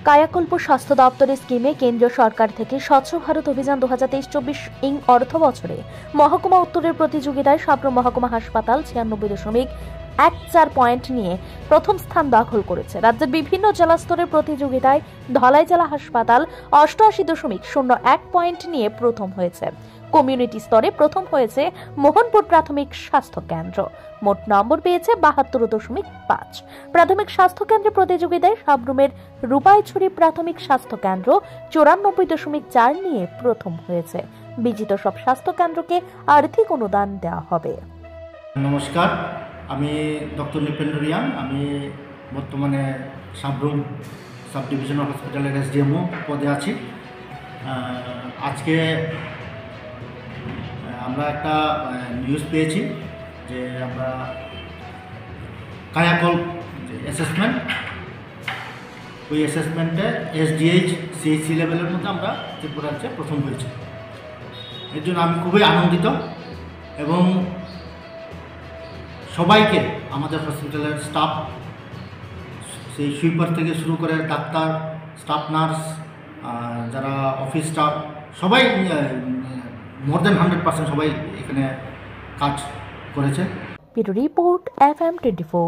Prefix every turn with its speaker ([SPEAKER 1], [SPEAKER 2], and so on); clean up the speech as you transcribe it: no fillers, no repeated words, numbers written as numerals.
[SPEAKER 1] কায়াকল্প স্বাস্থ্য দপ্তরের স্কিমে কেন্দ্রীয় সরকার থেকে স্বচ্ছ ভারত অভিযান 2023-24 অর্থ বছরে মহকুমা উত্তরের প্রতিযোগিতায় সাবরুম মহকুমা হাসপাতাল 96.14 পয়েন্ট নিয়ে প্রথম স্থান দখল করেছে। রাজ্যের বিভিন্ন জেলা স্তরের প্রতিযোগিতায় ধলাই জেলা হাসপাতাল 88.01 পয়েন্ট নিয়ে প্রথম হয়েছে। কমিউনিটি স্তরে প্রথম হয়েছে মোহনপুর প্রাথমিক স্বাস্থ্য কেন্দ্র, মোট নম্বর পেয়েছে 72.5। প্রাথমিক স্বাস্থ্য কেন্দ্রের প্রতিযোগিতায় সাবরুমের রূপাইছড়ি প্রাথমিক স্বাস্থ্য কেন্দ্র 94.4 নিয়ে প্রথম হয়েছে। বিজিত সব স্বাস্থ্য কেন্দ্রকে আর্থিক অনুদান দেওয়া হবে।
[SPEAKER 2] নমস্কার, আমি ডক্টর নিপেন্দ্র রিয়াং। আমি বর্তমানে সাবরুম সাব ডিভিশনাল হসপিটালের SDMO পদে আছি। আজকে আমরা একটা নিউজ পেয়েছি যে আমরা কায়াকল্প অ্যাসেসমেন্ট, ওই অ্যাসেসমেন্টে SDH CHC লেভেলের মধ্যে আমরা ত্রিপুরা রাজ্যে প্রথম হয়েছি। এর জন্য আমি খুবই আনন্দিত এবং সবাইকে, আমাদের হসপিটালের স্টাফ, সেই সুইপার থেকে শুরু করে ডাক্তার, স্টাফ নার্স, যারা অফিস স্টাফ, সবাই মোর দেন 100% সবাই এখানে কাজ করেছে।
[SPEAKER 1] Report FM 24।